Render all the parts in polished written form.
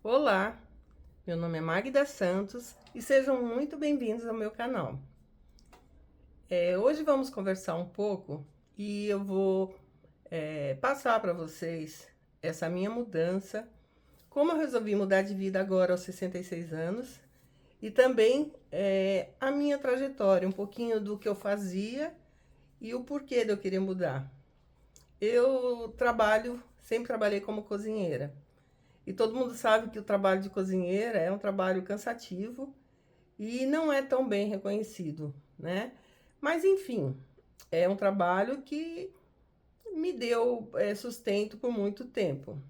Olá, meu nome é Magda Santos e sejam muito bem-vindos ao meu canal. Hoje vamos conversar um pouco e eu vou passar para vocês essa minha mudança, como eu resolvi mudar de vida agora aos 66 anos e também a minha trajetória, um pouquinho do que eu fazia e o porquê de eu querer mudar. Eu sempre trabalhei como cozinheira. E todo mundo sabe que o trabalho de cozinheira é um trabalho cansativo e não é tão bem reconhecido, né? Mas enfim, é um trabalho que me deu sustento por muito tempo.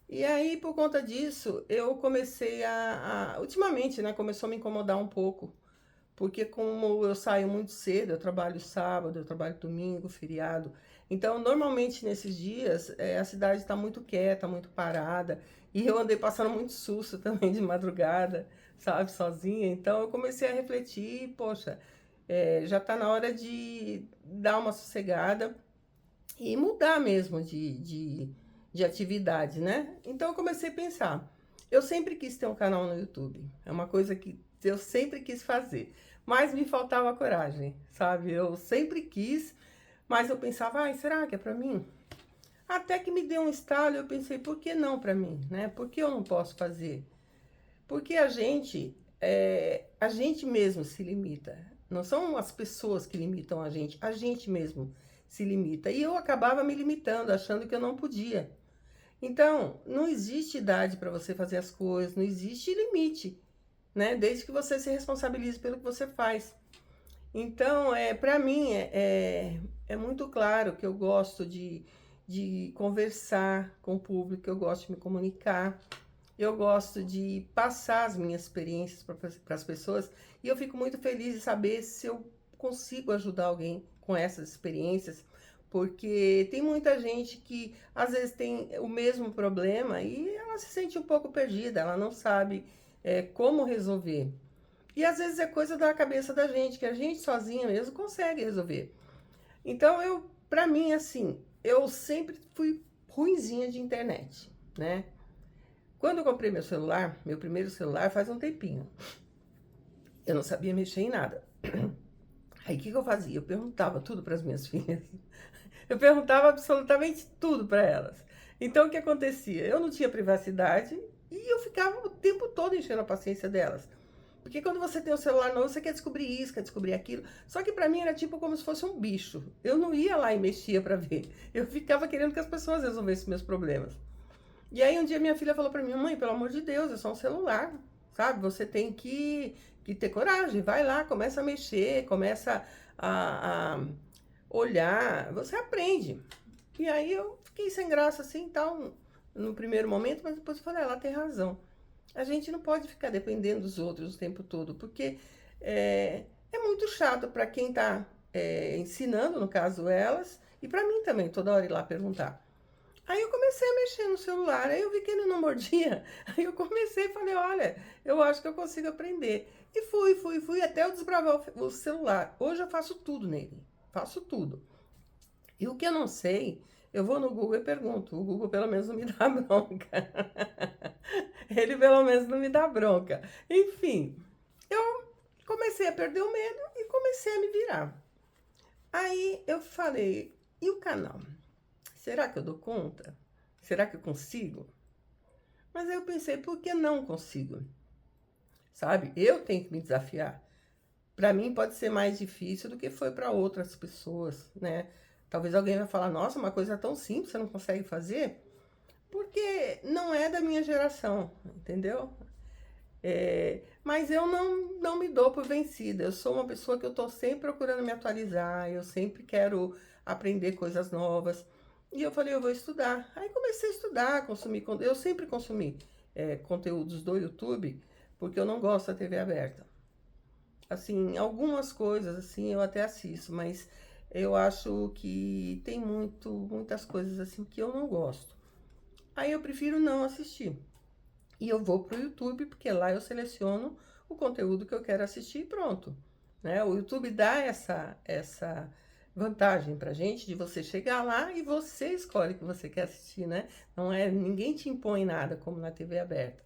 E aí, por conta disso, eu comecei ultimamente, né, começou a me incomodar um pouco, porque como eu saio muito cedo, eu trabalho sábado, eu trabalho domingo, feriado. Então, normalmente nesses dias, a cidade está muito quieta, muito parada. E eu andei passando muito susto também de madrugada, sabe, sozinha. Então, eu comecei a refletir, poxa, já está na hora de dar uma sossegada e mudar mesmo de atividade, né? Então, eu comecei a pensar. Eu sempre quis ter um canal no YouTube. É uma coisa que eu sempre quis fazer. Mas me faltava coragem, sabe? Eu sempre quis, mas eu pensava, ai, será que é pra mim? Até que me deu um estalo, eu pensei, por que não pra mim, né? Por que eu não posso fazer? Porque a gente mesmo se limita. Não são as pessoas que limitam a gente mesmo se limita. E eu acabava me limitando, achando que eu não podia. Então, não existe idade para você fazer as coisas, não existe limite, né? Desde que você se responsabilize pelo que você faz. Então, para mim, é muito claro que eu gosto de conversar com o público, eu gosto de me comunicar, eu gosto de passar as minhas experiências para as pessoas e eu fico muito feliz de saber se eu consigo ajudar alguém com essas experiências, porque tem muita gente que às vezes tem o mesmo problema e ela se sente um pouco perdida, ela não sabe como resolver. E às vezes é coisa da cabeça da gente, que a gente sozinha mesmo consegue resolver. Então pra mim, assim, eu sempre fui ruinzinha de internet, né? Quando eu comprei meu celular, meu primeiro celular, faz um tempinho, eu não sabia mexer em nada. Aí o que eu fazia? Eu perguntava tudo para as minhas filhas. Eu perguntava absolutamente tudo para elas. Então o que acontecia? Eu não tinha privacidade e eu ficava o tempo todo enchendo a paciência delas. Porque quando você tem um celular novo, você quer descobrir isso, quer descobrir aquilo. Só que pra mim era tipo como se fosse um bicho. Eu não ia lá e mexia pra ver. Eu ficava querendo que as pessoas resolvessem meus problemas. E aí um dia minha filha falou pra mim, mãe, pelo amor de Deus, é só um celular, sabe? Você tem que ter coragem, vai lá, começa a mexer, começa a olhar, você aprende. E aí eu fiquei sem graça assim, tal, no primeiro momento, mas depois eu falei, ela tem razão. A gente não pode ficar dependendo dos outros o tempo todo, porque é muito chato para quem está ensinando, no caso elas, e para mim também, toda hora ir lá perguntar. Aí eu comecei a mexer no celular, aí eu vi que ele não mordia. Aí eu comecei e falei, olha, eu acho que eu consigo aprender. E fui, até eu desbravar o celular. Hoje eu faço tudo nele, faço tudo. E o que eu não sei, eu vou no Google e pergunto. O Google pelo menos não me dá bronca. Ele pelo menos não me dá bronca. Enfim, eu comecei a perder o medo e comecei a me virar. Aí eu falei, e o canal? Será que eu dou conta? Será que eu consigo? Mas aí eu pensei, por que não consigo? Sabe? Eu tenho que me desafiar. Para mim pode ser mais difícil do que foi para outras pessoas, né? Talvez alguém vai falar, nossa, uma coisa tão simples, você não consegue fazer? Porque não é da minha geração, entendeu? Mas eu não me dou por vencida. Eu sou uma pessoa que eu estou sempre procurando me atualizar, eu sempre quero aprender coisas novas. E eu falei, eu vou estudar. Aí comecei a estudar, consumir. Eu sempre consumi conteúdos do YouTube, porque eu não gosto da TV aberta. Assim, algumas coisas assim eu até assisto, mas eu acho que tem muitas coisas assim que eu não gosto. Aí eu prefiro não assistir. E eu vou pro YouTube, porque lá eu seleciono o conteúdo que eu quero assistir e pronto. Né? O YouTube dá essa vantagem pra gente de você chegar lá e você escolhe o que você quer assistir, né? Não é, ninguém te impõe nada como na TV aberta.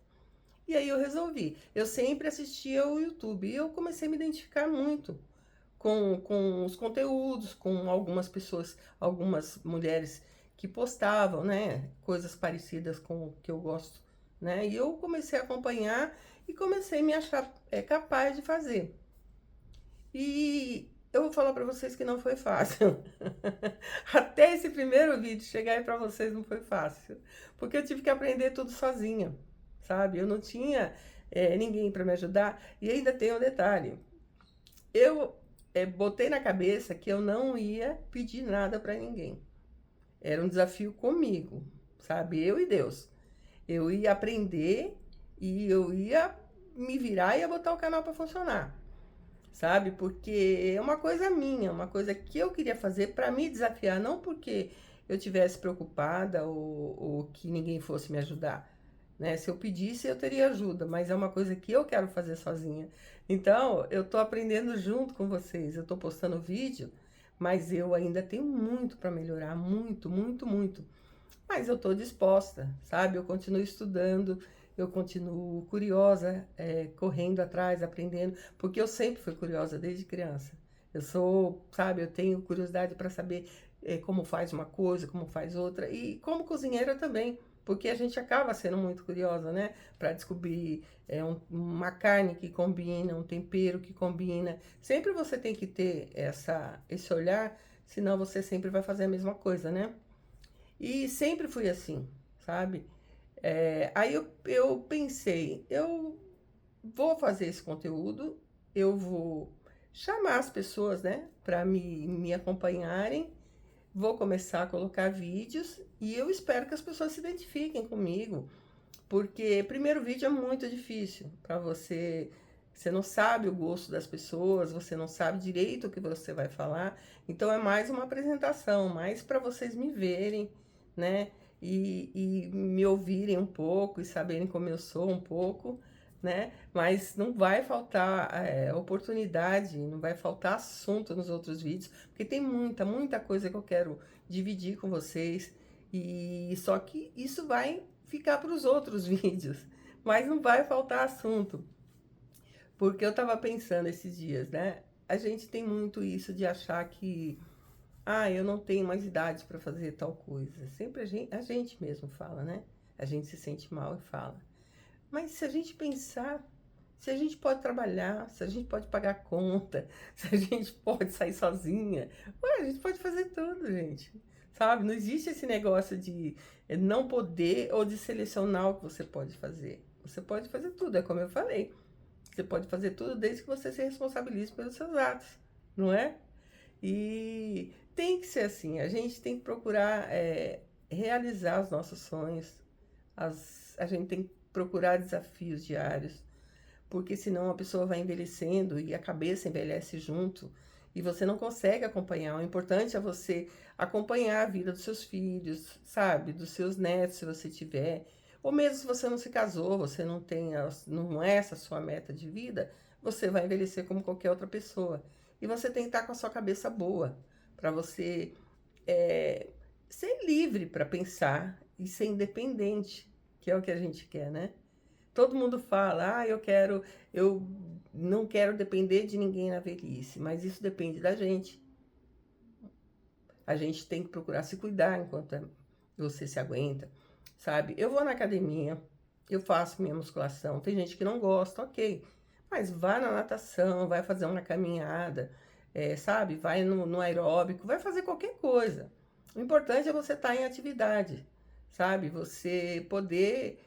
E aí eu resolvi. Eu sempre assistia o YouTube e eu comecei a me identificar muito com os conteúdos, com algumas pessoas, algumas mulheres que postavam, né, coisas parecidas com o que eu gosto, né? E eu comecei a acompanhar e comecei a me achar capaz de fazer. E eu vou falar para vocês que não foi fácil. Até esse primeiro vídeo chegar aí para vocês não foi fácil, porque eu tive que aprender tudo sozinha, sabe? Eu não tinha ninguém para me ajudar. E ainda tem um detalhe: eu botei na cabeça que eu não ia pedir nada para ninguém. Era um desafio comigo, sabe? Eu e Deus. Eu ia aprender e eu ia me virar e ia botar o canal para funcionar, sabe? Porque é uma coisa minha, uma coisa que eu queria fazer para me desafiar, não porque eu tivesse preocupada ou que ninguém fosse me ajudar, né? Se eu pedisse, eu teria ajuda, mas é uma coisa que eu quero fazer sozinha. Então, eu tô aprendendo junto com vocês. Eu tô postando vídeo, mas eu ainda tenho muito para melhorar, muito, muito, muito. Mas eu tô disposta, sabe? Eu continuo estudando, eu continuo curiosa, correndo atrás, aprendendo, porque eu sempre fui curiosa desde criança. Eu sou, sabe, eu tenho curiosidade para saber como faz uma coisa, como faz outra, e como cozinheira também, porque a gente acaba sendo muito curiosa, né? Para descobrir uma carne que combina, um tempero que combina. Sempre você tem que ter esse olhar, senão você sempre vai fazer a mesma coisa, né? E sempre fui assim, sabe? Aí eu pensei, eu vou fazer esse conteúdo, eu vou chamar as pessoas, né, para me acompanharem, vou começar a colocar vídeos e eu espero que as pessoas se identifiquem comigo, porque primeiro vídeo é muito difícil para você. Você não sabe o gosto das pessoas, você não sabe direito o que você vai falar, então é mais uma apresentação, mais para vocês me verem, né? E me ouvirem um pouco e saberem como eu sou um pouco, né? Mas não vai faltar oportunidade, não vai faltar assunto nos outros vídeos, porque tem muita, muita coisa que eu quero dividir com vocês. E só que isso vai ficar para os outros vídeos, mas não vai faltar assunto. Porque eu tava pensando esses dias, né? A gente tem muito isso de achar que, eu não tenho mais idade para fazer tal coisa. Sempre a gente mesmo fala, né? A gente se sente mal e fala. Mas se a gente pensar, se a gente pode trabalhar, se a gente pode pagar conta, se a gente pode sair sozinha, ué, a gente pode fazer tudo, gente. Sabe? Não existe esse negócio de não poder ou de selecionar o que você pode fazer. Você pode fazer tudo, é como eu falei. Você pode fazer tudo desde que você se responsabilize pelos seus atos, não é? E tem que ser assim. A gente tem que procurar realizar os nossos sonhos. A gente tem que procurar desafios diários, porque senão a pessoa vai envelhecendo e a cabeça envelhece junto e você não consegue acompanhar. O importante é você acompanhar a vida dos seus filhos, sabe? Dos seus netos, se você tiver. Ou mesmo se você não se casou, você não tem, não é essa a sua meta de vida, você vai envelhecer como qualquer outra pessoa. E você tem que estar com a sua cabeça boa, para você é, ser livre para pensar e ser independente, que é o que a gente quer, né? Todo mundo fala, eu não quero depender de ninguém na velhice, mas isso depende da gente. A gente tem que procurar se cuidar enquanto você se aguenta, sabe? Eu vou na academia, eu faço minha musculação. Tem gente que não gosta, ok. Mas vai na natação, vai fazer uma caminhada, sabe? Vai no aeróbico, vai fazer qualquer coisa. O importante é você estar em atividade, sabe? Você poder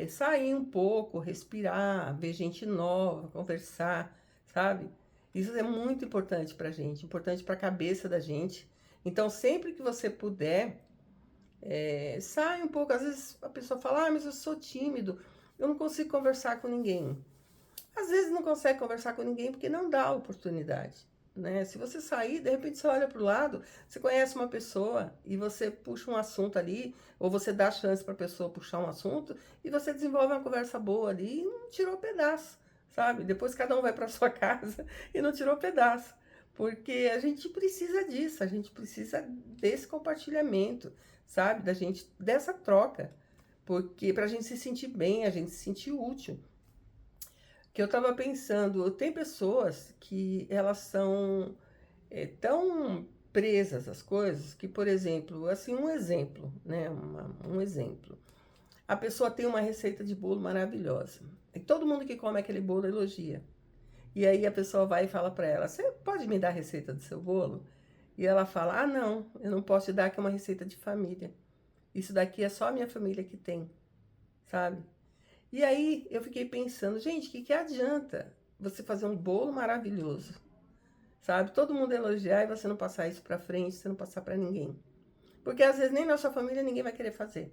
sair um pouco, respirar, ver gente nova, conversar, sabe? Isso é muito importante pra gente, importante pra cabeça da gente. Então, sempre que você puder, sai um pouco. Às vezes a pessoa fala, mas eu sou tímido, eu não consigo conversar com ninguém. Às vezes não consegue conversar com ninguém porque não dá oportunidade, né? Se você sair, de repente você olha para o lado, você conhece uma pessoa e você puxa um assunto ali, ou você dá chance para a pessoa puxar um assunto e você desenvolve uma conversa boa ali e não tirou pedaço, sabe? Depois cada um vai para sua casa e não tirou pedaço. Porque a gente precisa disso, a gente precisa desse compartilhamento, sabe? Da gente, dessa troca. Porque pra gente se sentir bem, a gente se sentir útil. Que eu tava pensando, tem pessoas que elas são tão presas às coisas que, por exemplo, assim, um exemplo, né? Um exemplo. A pessoa tem uma receita de bolo maravilhosa. E todo mundo que come aquele bolo elogia. E aí a pessoa vai e fala para ela: Você pode me dar a receita do seu bolo? E ela fala: Ah, não, eu não posso te dar, que é uma receita de família. Isso daqui é só a minha família que tem, sabe? E aí eu fiquei pensando: gente, que adianta você fazer um bolo maravilhoso, sabe? Todo mundo elogiar e você não passar isso para frente, você não passar para ninguém. Porque às vezes nem na sua família ninguém vai querer fazer,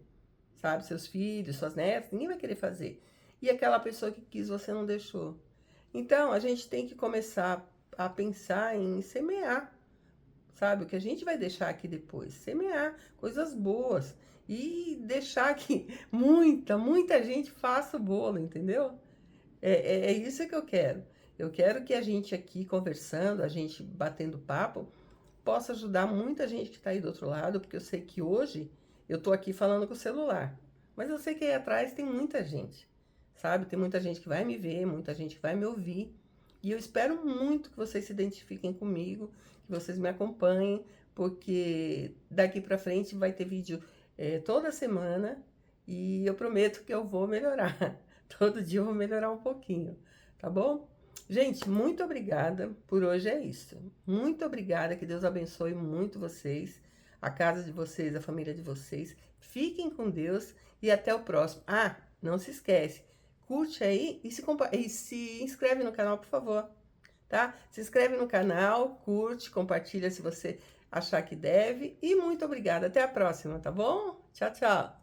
sabe? Seus filhos, suas netas, ninguém vai querer fazer. E aquela pessoa que quis, você não deixou. Então, a gente tem que começar a pensar em semear, sabe? O que a gente vai deixar aqui depois. Semear coisas boas. E deixar que muita gente faça o bolo, entendeu? É isso que eu quero. Eu quero que a gente aqui conversando, a gente batendo papo, possa ajudar muita gente que está aí do outro lado, porque eu sei que hoje eu estou aqui falando com o celular. Mas eu sei que aí atrás tem muita gente, sabe? Tem muita gente que vai me ver, muita gente que vai me ouvir. E eu espero muito que vocês se identifiquem comigo, que vocês me acompanhem, porque daqui para frente vai ter vídeo toda semana e eu prometo que eu vou melhorar. Todo dia eu vou melhorar um pouquinho, tá bom? Gente, muito obrigada. Por hoje é isso. Muito obrigada. Que Deus abençoe muito vocês, a casa de vocês, a família de vocês. Fiquem com Deus e até o próximo. Ah, não se esquece. Curte aí e se inscreve no canal, por favor. Tá? Se inscreve no canal, curte, compartilha se você achar que deve. E muito obrigada. Até a próxima, tá bom? Tchau, tchau.